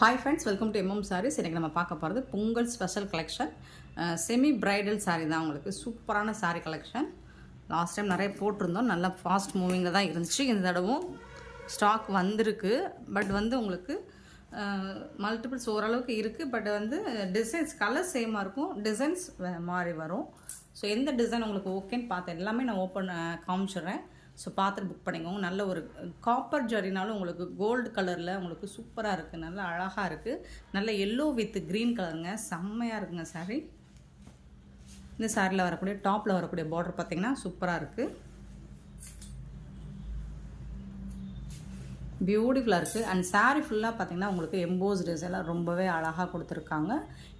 Hi friends, welcome to MM saris. இன்றைக்கி நம்ம பார்க்க போகிறது Pongal special collection. Semi bridal sari தான். உங்களுக்கு சூப்பரான சாரீ கலெக்ஷன். லாஸ்ட் டைம் நிறைய போட்டிருந்தோம், நல்லா ஃபாஸ்ட் மூவிங்கில் தான் இருந்துச்சு. இந்த தடவும் ஸ்டாக் வந்திருக்கு. பட் உங்களுக்கு மல்டிபிள்ஸ் ஓரளவுக்கு இருக்குது. பட் டிசைன்ஸ் கலர் சேமாக இருக்கும், டிசைன்ஸ் மாறி வரும். ஸோ எந்த டிசைன் உங்களுக்கு ஓகேன்னு பார்த்தேன், எல்லாமே நான் காமிச்சிடுறேன். ஸோ பார்த்துட்டு புக் பண்ணிக்கோங்க. நல்ல ஒரு காப்பர் ஜரினாலும் உங்களுக்கு கோல்டு கலரில் உங்களுக்கு சூப்பராக இருக்குது, நல்லா அழகாக இருக்குது. நல்ல எல்லோ வித் க்ரீன் கலருங்க, செம்மையாக இருக்குங்க சாரீ. இந்த சாரியில் வரக்கூடிய டாப்பில் வரக்கூடிய பார்டர் பார்த்திங்கன்னா சூப்பராக இருக்குது, பியூட்டிஃபுல்லாக இருக்குது. அண்ட் சாரீ ஃபுல்லாக பார்த்திங்கன்னா உங்களுக்கு எம்போஸ் டிசைன் ரொம்பவே அழகாக கொடுத்துருக்காங்க.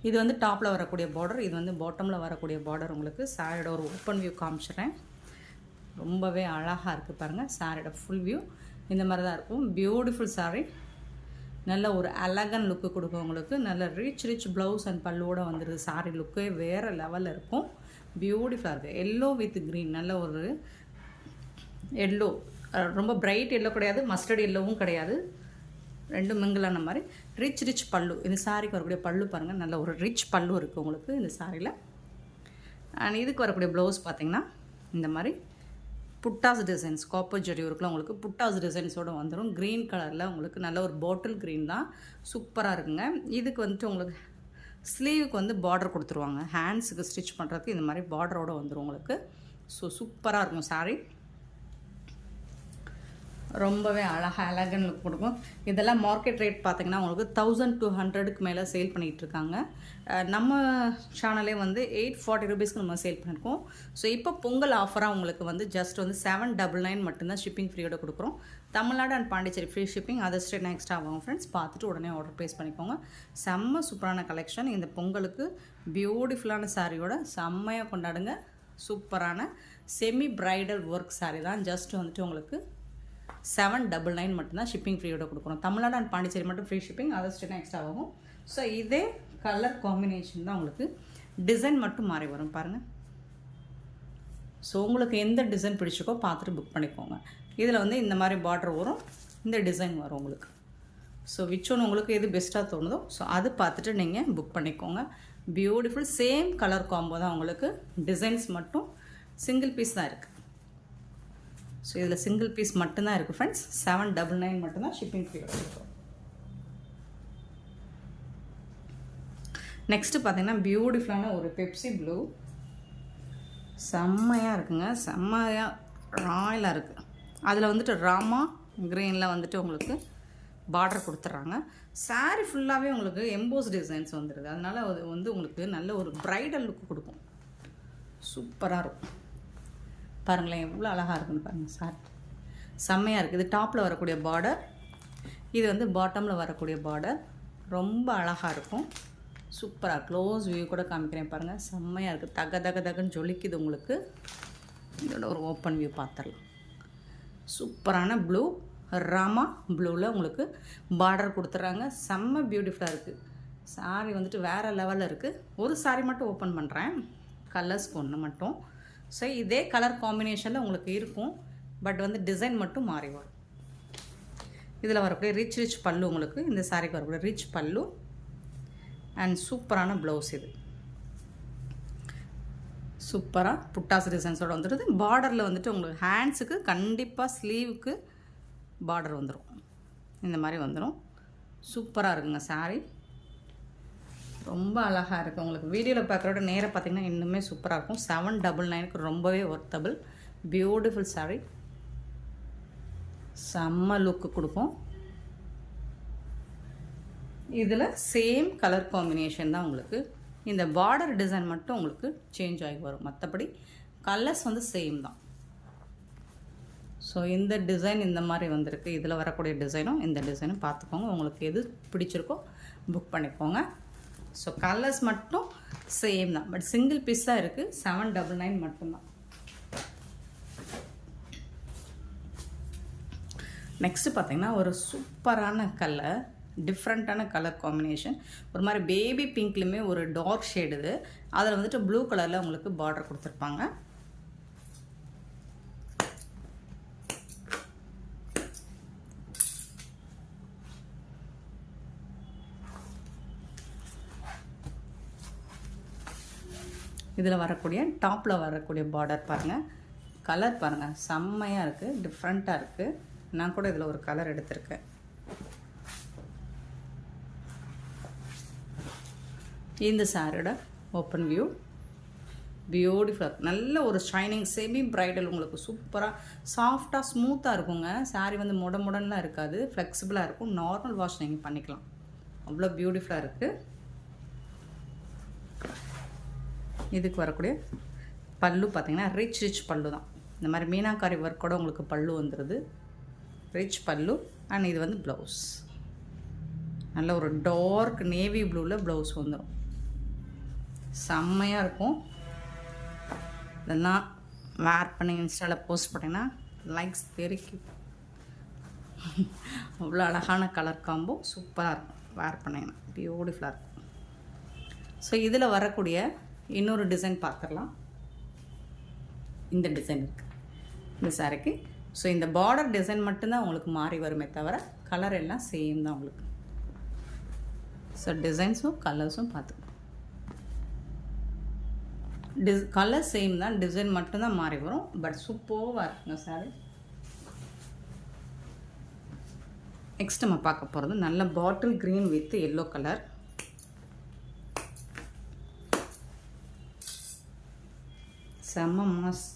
இது டாப்பில் வரக்கூடிய பார்டர், இது பாட்டமில் வரக்கூடிய பார்டர். உங்களுக்கு சாரியோட ஒரு ஓப்பன் வியூ காமிச்சிடுறேன். ரொம்பவே அழகாக இருக்குது பாருங்கள். சாரியோட ஃபுல் வியூ இந்த மாதிரி தான் இருக்கும். பியூட்டிஃபுல் சாரீ, நல்ல ஒரு அழகன் லுக்கு கொடுக்கும் உங்களுக்கு. நல்ல ரிச் ப்ளவுஸ் அண்ட் பல்லுவோட வந்துடுது. சாரீ லுக்கே வேறு லெவலில் இருக்கும், பியூட்டிஃபுல்லாக இருக்குது. எல்லோ வித் க்ரீன், நல்ல ஒரு எல்லோ, ரொம்ப பிரைட் எல்லோ கிடையாது, மஸ்டர்ட் எல்லோவும் கிடையாது, ரெண்டும் மிங்கிளான மாதிரி ரிச் பல்லு. இந்த சாரிக்கு வரக்கூடிய பல்லு பாருங்கள், நல்ல ஒரு ரிச் பல்லு இருக்குது உங்களுக்கு இந்த சாரியில். அண்ட் இதுக்கு வரக்கூடிய ப்ளவுஸ் பார்த்திங்கன்னா இந்த மாதிரி புட்டாஸ் டிசைன்ஸ், காப்பர் ஜரி ஒர்க்கில் உங்களுக்கு புட்டாஸ் டிசைன்ஸோடு வந்துடும். க்ரீன் கலரில் உங்களுக்கு நல்ல ஒரு பாட்டில் க்ரீன் தான், சூப்பராக இருக்குங்க. இதுக்கு உங்களுக்கு ஸ்லீவுக்கு பார்டர் கொடுத்துருவாங்க. ஹேண்ட்ஸுக்கு ஸ்டிச் பண்ணுறதுக்கு இந்த மாதிரி பார்டரோடு வந்துடும் உங்களுக்கு. ஸோ சூப்பராக இருக்கும் சாரீ, ரொம்பவே அழகன் லுக் கொடுக்கும். இதெல்லாம் மார்க்கெட் ரேட் பார்த்திங்கன்னா உங்களுக்கு 1200க்கு மேலே சேல் பண்ணிகிட்டு இருக்காங்க. நம்ம சேனலே 840 ரூபீஸ்க்கு நம்ம சேல் பண்ணியிருக்கோம். ஸோ இப்போ பொங்கல் ஆஃபராக உங்களுக்கு ஜஸ்ட் 799 மட்டும்தான் ஷிப்பிங் ஃப்ரீயோட கொடுக்குறோம். Tamil Nadu and Pondicherry free shipping, other state extra ஆகும் ஃப்ரெண்ட்ஸ். பார்த்துட்டு உடனே ஆர்டர் ப்ளேஸ் பண்ணிக்கோங்க. செம்ம சூப்பரான கலெக்ஷன். இந்த பொங்கலுக்கு பியூட்டிஃபுல்லான சாரியோட செம்மையாக கொண்டாடுங்க. சூப்பரான செமி பிரைடல் ஒர்க் சாரீ தான். ஜஸ்ட் உங்களுக்கு 799 மட்டும்தான் ஷிப்பிங் ஃப்ரீயோட கொடுக்குறோம். தமிழ்நாடு அண்ட் பாண்டிச்சேரி மட்டும் ஃப்ரீ ஷிப்பிங், அதர் ஸ்டேட்னா எக்ஸ்ட்ரா ஆகும். ஸோ இதே கலர் காம்பினேஷன் தான் உங்களுக்கு, டிசைன் மட்டும் மாறி வரும் பாருங்கள். ஸோ உங்களுக்கு எந்த டிசைன் பிடிச்சிருக்கோ பார்த்துட்டு புக் பண்ணிக்கோங்க. இதில் இந்த மாதிரி பார்டர் வரும், இந்த டிசைன் வரும் உங்களுக்கு. ஸோ விச் ஒன்று உங்களுக்கு எது பெஸ்ட்டாக தோணுதோ ஸோ அது பார்த்துட்டு நீங்கள் புக் பண்ணிக்கோங்க. பியூட்டிஃபுல் சேம் கலர் காம்போ தான் உங்களுக்கு, டிசைன்ஸ் மட்டும் சிங்கிள் பீஸ் தான் இருக்குது. ஸோ இதில் சிங்கிள் பீஸ் மட்டும்தான் இருக்குது ஃப்ரெண்ட்ஸ். 799 மட்டும்தான் ஷிப்பிங் ஃப்ரீ இருக்கும். நெக்ஸ்ட்டு பார்த்தீங்கன்னா பியூட்டிஃபுல்லான ஒரு பெப்சி ப்ளூ, செம்மையாக இருக்குங்க, செம்மையாக ராயலாக இருக்குது. அதில் ராமா க்ரீனில் உங்களுக்கு பார்டர் கொடுத்துட்றாங்க. சாரீ ஃபுல்லாகவே உங்களுக்கு எம்போஸ் டிசைன்ஸ் வந்துடுது. அதனால் அது உங்களுக்கு நல்ல ஒரு ப்ரைடல் லுக்கு கொடுக்கும், சூப்பராக இருக்கும். பாருங்களேன் எவ்வளோ அழகாக இருக்குன்னு பாருங்கள். சாரி செம்மையாக இருக்குது. இது டாப்பில் வரக்கூடிய பார்டர், இது பாட்டமில் வரக்கூடிய பார்டர். ரொம்ப அழகாக இருக்கும், சூப்பராக. க்ளோஸ் வியூ கூட காமிக்கிறேன் பாருங்கள், செம்மையாக இருக்குது. தகன்னு ஜொலிக்குது உங்களுக்கு. இதோட ஒரு ஓப்பன் வியூ பார்த்துடலாம். சூப்பரான ப்ளூ, ராமா ப்ளூவில் உங்களுக்கு பார்டர் கொடுத்துட்றாங்க. செம்ம பியூட்டிஃபுல்லாக இருக்குது. சாரி வேறு லெவலில் இருக்குது. ஒரு சாரி மட்டும் ஓப்பன் பண்ணுறேன், கலர்ஸ்க்கு ஒன்று மட்டும். ஸோ இதே கலர் காம்பினேஷனில் உங்களுக்கு இருக்கும், பட் டிசைன் மட்டும் மாறி வரும். இதில் வரக்கூடிய ரிச் பல்லு உங்களுக்கு, இந்த சாரிக்கு வரக்கூடிய ரிச் பல்லு அண்ட் சூப்பரான ப்ளவுஸ். இது சூப்பராக புட்டாஸ் டிசைன்ஸோடு வந்துடுது. பார்டரில் உங்களுக்கு ஹேண்ட்ஸுக்கு கண்டிப்பாக ஸ்லீவுக்கு பார்டர் வந்துடும், இந்த மாதிரி வந்துடும். சூப்பராக இருக்குங்க சாரீ, ரொம்ப அழகாக இருக்குது. உங்களுக்கு வீடியோவில் பார்க்குறோட நேராக பார்த்திங்கன்னா இன்னுமே சூப்பராக இருக்கும். 799க்கு ரொம்பவே ஒர்த்தபிள், பியூட்டிஃபுல் சாரீ, செம்ம லுக்கு கொடுக்கும். இதில் சேம் கலர் காம்பினேஷன் தான் உங்களுக்கு, இந்த பார்டர் டிசைன் மட்டும் உங்களுக்கு சேஞ்ச் ஆகி வரும், மற்றபடி கலர்ஸ் சேம் தான். ஸோ இந்த டிசைன் இந்த மாதிரி வந்திருக்கு. இதில் வரக்கூடிய டிசைனும் இந்த டிசைனும் பார்த்துக்கோங்க. உங்களுக்கு எது பிடிச்சிருக்கோ புக் பண்ணிக்கோங்க. ஸோ கலர்ஸ் மட்டும் சேம் தான், பட் சிங்கிள் பீஸ் தான் இருக்குது. 799 மட்டும்தான். நெக்ஸ்ட்டு பார்த்திங்கன்னா ஒரு சூப்பரான கலர், டிஃப்ரெண்ட்டான கலர் காம்பினேஷன். ஒரு மாதிரி பேபி பிங்க்லேயுமே ஒரு டார்க் ஷேடு. இது அதில் ப்ளூ கலரில் உங்களுக்கு பார்டர் கொடுத்துருப்பாங்க. இதில் வரக்கூடிய டாப்பில் வரக்கூடிய பார்டர் பாருங்கள், கலர் பாருங்கள் செம்மையாக இருக்குது, டிஃப்ரெண்ட்டாக இருக்குது. நான் கூட இதில் ஒரு கலர் எடுத்திருக்கேன். இந்த சாரியோட ஓப்பன் வியூ பியூட்டிஃபுல்லாக நல்ல ஒரு ஷைனிங் செமி பிரைடல், உங்களுக்கு சூப்பராக சாஃப்டாக ஸ்மூத்தாக இருக்குங்க. சாரீ வந்து முடன்லாம் இருக்காது, ஃப்ளெக்சிபிளாக இருக்கும். நார்மல் வாஷ் நீங்கள் பண்ணிக்கலாம், அவ்வளோ பியூட்டிஃபுல்லாக இருக்குது. இதுக்கு வரக்கூடிய பல்லு பார்த்திங்கன்னா ரிச் பல்லு தான். இந்த மாதிரி மீனாக்காரி ஒர்க்கோட உங்களுக்கு பல்லு வந்துடுது, ரிச் பல்லு. அண்ட் இது வந்து ப்ளவுஸ், நல்ல ஒரு டார்க் நேவி ப்ளூவில் ப்ளவுஸ் வந்துடும், செம்மையாக இருக்கும். இதெல்லாம் வேர் பண்ணி இன்ஸ்டாவில் போஸ்ட் பண்ணிங்கன்னா லைக்ஸ் தெரிக்கும். அவ்வளோ அழகான கலர் காம்போ, சூப்பராக இருக்கும். வேர் பண்ணிங்கன்னா பியூட்டிஃபுல்லாக இருக்கும். ஸோ இதில் வரக்கூடிய இன்னொரு டிசைன் பார்த்துடலாம். இந்த டிசைன் இருக்குது இந்த சாரிக்கு. ஸோ இந்த பார்டர் டிசைன் மட்டும்தான் உங்களுக்கு மாறி வருமே தவிர கலர் எல்லாம் சேம் தான் உங்களுக்கு. ஸோ டிசைன்ஸும் கலர்ஸும் பார்த்துக்கலாம். கலர் சேம் தான், டிசைன் மட்டும்தான் மாறி வரும். பட் சூப்பராக இருக்குங்க சாரி. நெக்ஸ்ட் நம்ம பார்க்க போகிறது நல்ல bottle green with yellow colour. செம்ம மாஸ்.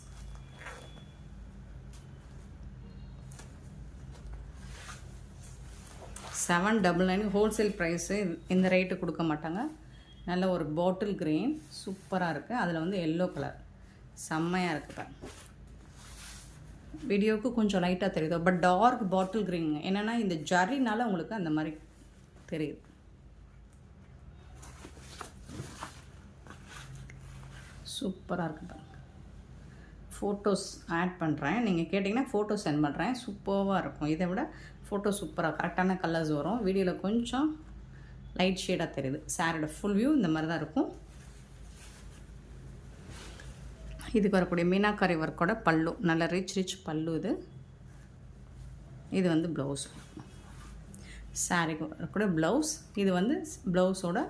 $799 wholesale price. இந்த ரேட்டு கொடுக்க மாட்டாங்க. நல்ல ஒரு பாட்டில் க்ரீன் சூப்பராக இருக்குது. அதில் வந்து எல்லோ கலர் செம்மையாக இருக்குது பாருங்க. வீடியோவுக்கு கொஞ்சம் லைட்டாக தெரியுது, பட் டார்க் பாட்டில் க்ரீன். என்னென்னா இந்த ஜரினால உங்களுக்கு அந்த மாதிரி தெரியுது. சூப்பராக இருக்குது பாருங்க. ஃபோட்டோஸ் ஆட் பண்ணுறேன், நீங்கள் கேட்டிங்கன்னா ஃபோட்டோ சென்ட் பண்ணுறேன். சூப்பராக இருக்கும். இதை விட ஃபோட்டோ சூப்பராக கரெக்டான கலர்ஸ் வரும். வீடியோவில் கொஞ்சம் லைட் ஷேடாக தெரியுது. சாரியோட ஃபுல் வியூ இந்த மாதிரி தான் இருக்கும். இதுக்கு வரக்கூடிய மீனாக்காரி ஒர்க்கோட பல்லு, நல்ல ரிச் பல்லு. இது வந்து ப்ளவுஸ். சாரிக்கு வரக்கூடிய ப்ளவுஸ். இது வந்து ப்ளவுஸோட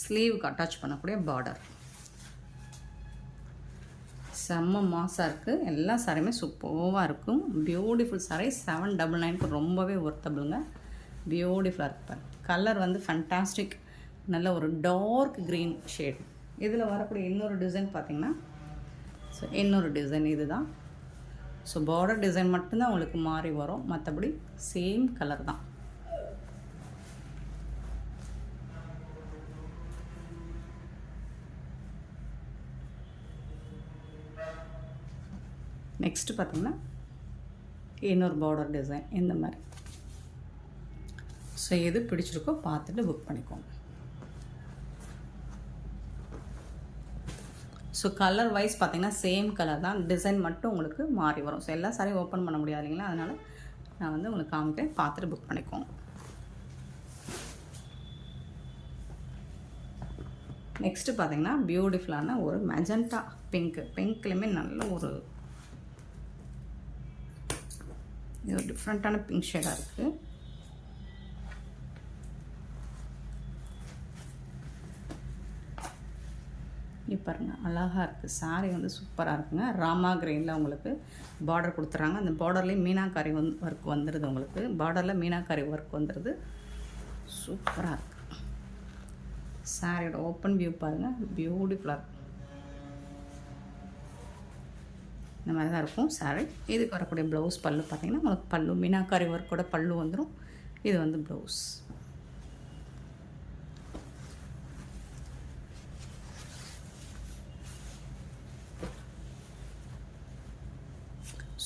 ஸ்லீவுக்கு அட்டாச் பண்ணக்கூடிய பார்டர். செம்ம மாசாக இருக்குது. எல்லா சாரியுமே சூப்பராக இருக்கும். Beautiful sorry. $799 ரொம்பவே ஒர்த்தபிளுங்க. பியூட்டிஃபுல்லாக இருப்பார். கலர் வந்து ஃபண்டாஸ்டிக், நல்ல ஒரு டார்க் க்ரீன் ஷேட். இதில் வரக்கூடிய இன்னொரு டிசைன் பார்த்திங்கன்னா, ஸோ இன்னொரு டிசைன் இது தான். ஸோ பார்டர் டிசைன் மட்டும்தான் உங்களுக்கு மாறி வரும், மற்றபடி சேம் கலர் தான். நெக்ஸ்ட்டு பார்த்திங்கன்னா இன்னொரு பார்டர் டிசைன் இந்த மாதிரி. ஸோ எது பிடிச்சிருக்கோ பார்த்துட்டு புக் பண்ணிக்கோங்க. ஸோ கலர் வைஸ் பார்த்திங்கன்னா சேம் கலர் தான், டிசைன் மட்டும் உங்களுக்கு மாறி வரும். ஸோ எல்லா சாரியும் ஓப்பன் பண்ண முடியாது இல்லைங்களா, அதனால் நான் வந்து உங்களுக்கு காமிக்கிறேன், பார்த்துட்டு புக் பண்ணிக்கோங்க. நெக்ஸ்ட்டு பார்த்திங்கன்னா பியூட்டிஃபுல்லான ஒரு மெஜண்டா பிங்க்லேயுமே நல்ல ஒரு இது ஒரு டிஃப்ரெண்ட்டான பிங்க் ஷேடாக இருக்குது. பாருங்கள் அழகாக இருக்குது. சாரி வந்து சூப்பராக இருக்குங்க. ராமா கிரீனில் உங்களுக்கு பார்டர் கொடுத்துட்றாங்க. அந்த பார்டர்லேயும் மீனாக்காரி ஒர்க் வந்துடுது. உங்களுக்கு பார்டரில் மீனாக்காரி ஒர்க் வந்துடுது. சூப்பராக இருக்குது. சாரியோட ஓப்பன் வியூ பாருங்கள், பியூட்டிஃபுல்லாக இருக்கும். இந்த மாதிரி தான் இருக்கும் சாரி. இதுக்கு வரக்கூடிய ப்ளவுஸ் பல்லு பார்த்திங்கன்னா உங்களுக்கு பல்லு மீனாக்காரி ஒர்க்கோட பல்லு வந்துடும். இது வந்து ப்ளவுஸ்.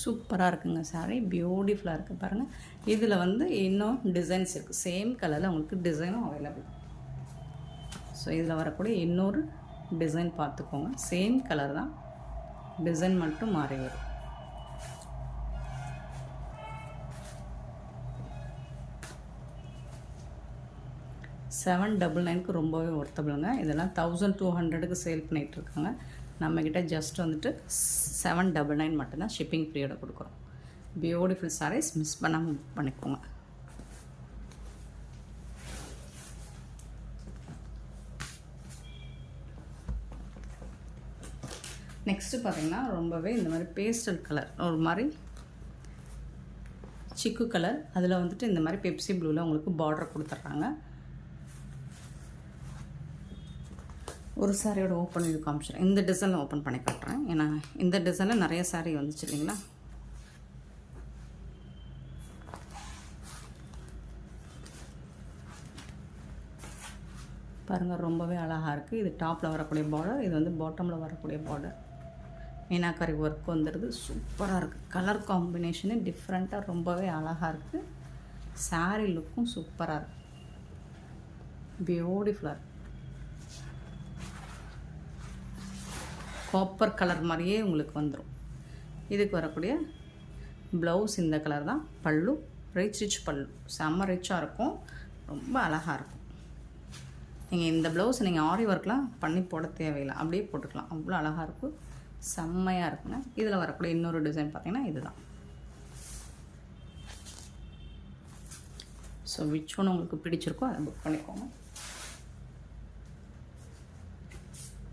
சூப்பராக இருக்குங்க சாரி. பியூட்டிஃபுல்லாக இருக்குது பாருங்கள். இதில் வந்து இன்னும் டிசைன்ஸ் இருக்குது. சேம் கலரில் உங்களுக்கு டிசைனும் அவைலபிள். ஸோ இதில் வரக்கூடிய இன்னொரு டிசைன் பார்த்துக்கோங்க. சேம் கலர் தான், டிசைன் மட்டும் மாறி வரும். $799 ரொம்பவே ஒர்த்தபிளுங்க. இதெல்லாம் 1200 சேல் பண்ணிகிட்ருக்காங்க. நம்மக்கிட்ட ஜஸ்ட் வந்துட்டு $799 மட்டும்தான் ஷிப்பிங் ஃப்ரீயோட கொடுக்குறோம். பியூட்டிஃபுல் சாரீஸ் மிஸ் பண்ணாமல் புக் பண்ணிக்கோங்க. நெக்ஸ்ட்டு பார்த்திங்கன்னா ரொம்பவே இந்த மாதிரி பேஸ்டல் கலர் ஒரு மாதிரி சிக்கு கலர், அதில் வந்துட்டு இந்த மாதிரி பெப்சி ப்ளூவில் உங்களுக்கு பார்டர் கொடுத்துட்றாங்க. ஒரு சாரியோட ஓப்பன் இது காமிச்சிடுறேன். இந்த டிசைனில் ஓப்பன் பண்ணி காட்டுறேன். ஏன்னா இந்த டிசைனில் நிறைய சாரீ வந்துச்சு இல்லைங்களா. பாருங்கள், ரொம்பவே அழகாக இருக்குது. இது டாப்பில் வரக்கூடிய பார்டர், இது வந்து பாட்டமில் வரக்கூடிய பார்டர். மீனாக்கரி ஒர்க் வந்துடுது. சூப்பராக இருக்குது. கலர் காம்பினேஷனு டிஃப்ரெண்ட்டாக ரொம்பவே அழகாக இருக்குது. சாரீ லுக்கும் சூப்பராக இருக்குது. பியூட்டிஃபுல்லாக இருக்குது. காப்பர் கலர் மாதிரியே உங்களுக்கு வந்துடும். இதுக்கு வரக்கூடிய ப்ளவுஸ் இந்த கலர் தான். பல்லு ரிச் பல்லு, செம்ம ரிச்சாக இருக்கும், ரொம்ப அழகாக இருக்கும். நீங்கள் இந்த ப்ளவுஸ் நீங்கள் ஆரி ஒர்க்லாம் பண்ணி போட தேவையில்லை, அப்படியே போட்டுக்கலாம். அவ்வளோ அழகாக இருக்கும், செம்மையாக இருக்குங்க. இதில் வரக்கூடிய இன்னொரு டிசைன் பார்த்திங்கன்னா இதுதான். ஸோ விச் ஒன்று உங்களுக்கு பிடிச்சிருக்கோ அதை புக் பண்ணிக்கோங்க.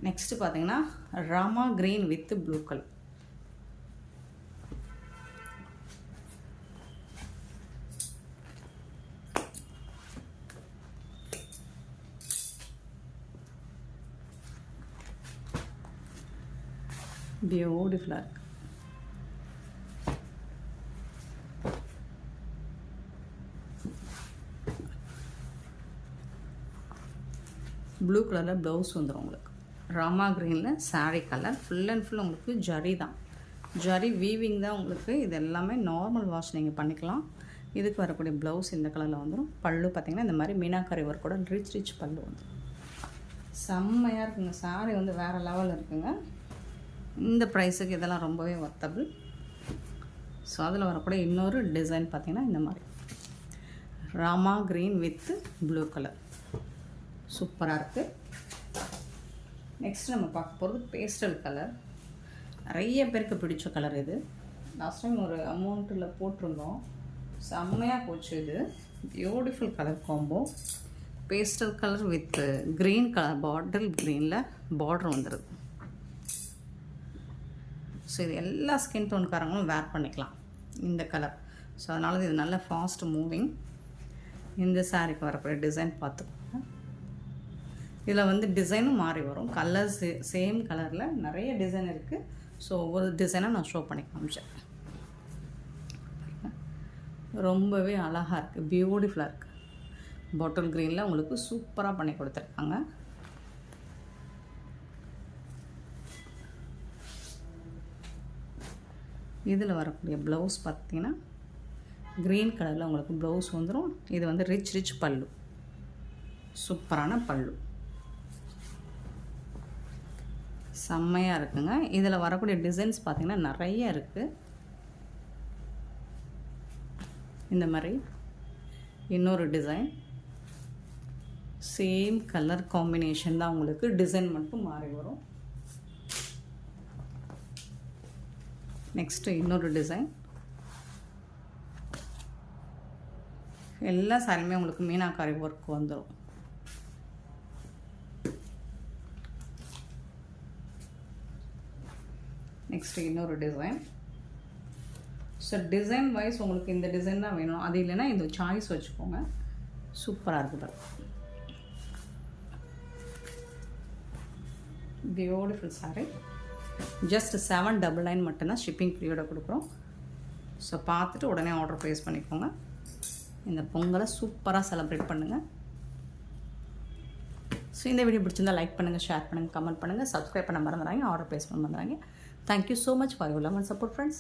நெக்ஸ்ட்டு பார்த்தீங்கன்னா Rama green with blue colour. பியூட்டிஃபுல்லாக இருக்குது. ப்ளூ கலரில் ப்ளவுஸ் வந்துடும் உங்களுக்கு. ராமா க்ரீனில் sari colour. Full and full உங்களுக்கு ஜரி தான், ஜரி வீவிங் தான் உங்களுக்கு. இது எல்லாமே நார்மல் வாஷ் நீங்கள் பண்ணிக்கலாம். இதுக்கு வரக்கூடிய ப்ளவுஸ் இந்த கலரில் வந்துடும். பல்லு பார்த்திங்கன்னா இந்த மாதிரி மீனாக்கரி ஒர்க்கோட ரிச் பல்லு வந்துடும். செம்மையாக இருக்குங்க. சாரீ வந்து வேறு லெவலில் இருக்குங்க. இந்த ப்ரைஸுக்கு இதெல்லாம் ரொம்பவே ஒர்த்தபிள். ஸோ அதில் வரக்கூடிய இன்னொரு டிசைன் பார்த்திங்கன்னா இந்த மாதிரி Rama green with blue colour சூப்பராக இருக்குது. நெக்ஸ்ட் நம்ம பார்க்க போகிறது பேஸ்டல் கலர். நிறைய பேருக்கு பிடிச்ச கலர் இது. லாஸ்ட் டைம் ஒரு அமௌண்ட்டில் போட்டிருந்தோம், செம்மையாக போச்சு. இது beautiful colour combo. Pastel colour with green colour, bottle க்ரீனில் பார்டர் வந்துடுது. ஸோ இது எல்லா ஸ்கின் டோன்காரங்களும் வேர் பண்ணிக்கலாம் இந்த கலர். ஸோ அதனால இது நல்ல ஃபாஸ்ட் மூவிங். இந்த சாரீக்கு வரக்கூடிய டிசைன் பார்த்துக்கோங்க. இதில் வந்து டிசைனும் மாறி வரும். கலர் சேம் கலரில் நிறைய டிசைன் இருக்குது. ஸோ ஒவ்வொரு டிசைனாக நான் ஷோ பண்ணி காமிச்சேன். ரொம்பவே அழகாக இருக்குது, பியூட்டிஃபுல்லாக இருக்குது. பாட்டில் க்ரீனில் உங்களுக்கு சூப்பராக பண்ணி கொடுத்துருக்காங்க. இதில் வரக்கூடிய ப்ளவுஸ் பார்த்திங்கன்னா க்ரீன் கலரில் உங்களுக்கு ப்ளவுஸ் வந்துடும். இது வந்து ரிச் பல்லு, சூப்பரான பல்லு, செம்மையாக இருக்குங்க. இதில் வரக்கூடிய டிசைன்ஸ் பார்த்திங்கன்னா நிறைய இருக்குது. இந்த மாதிரி இன்னொரு டிசைன், சேம் கலர் காம்பினேஷன் தான் உங்களுக்கு, டிசைன் மட்டும் மாறி வரும். நெக்ஸ்ட்டு இன்னொரு டிசைன். எல்லா சாரியுமே உங்களுக்கு மீனாக்காரி ஒர்க் வந்துடும். நெக்ஸ்ட்டு இன்னொரு டிசைன். ஸோ டிசைன் வைஸ் உங்களுக்கு இந்த டிசைன் தான் வேணும், அது இல்லைன்னா இந்த சாய்ஸ் வச்சுக்கோங்க. சூப்பராக இருக்குது. பியூட்டிஃபுல் சாரீ. ஜஸ்ட் 799 மட்டும்தான் ஷிப்பிங் ஃப்ரீயோட கொடுக்குறோம். ஸோ பார்த்துட்டு உடனே ஆர்டர் ப்ளேஸ் பண்ணிக்கோங்க. இந்த பொங்கலை சூப்பராக செலிப்ரேட் பண்ணுங்கள். ஸோ இந்த வீடியோ பிடிச்சிருந்தால் லைக் பண்ணுங்கள், ஷேர் பண்ணுங்கள், கமெண்ட் பண்ணுங்கள், சப்ஸ்கிரைப் பண்ண மறந்துடாங்க, ஆர்டர் ப்ளேஸ் பண்ண மறந்துடாங்க. Thank you so much for your love and support, friends.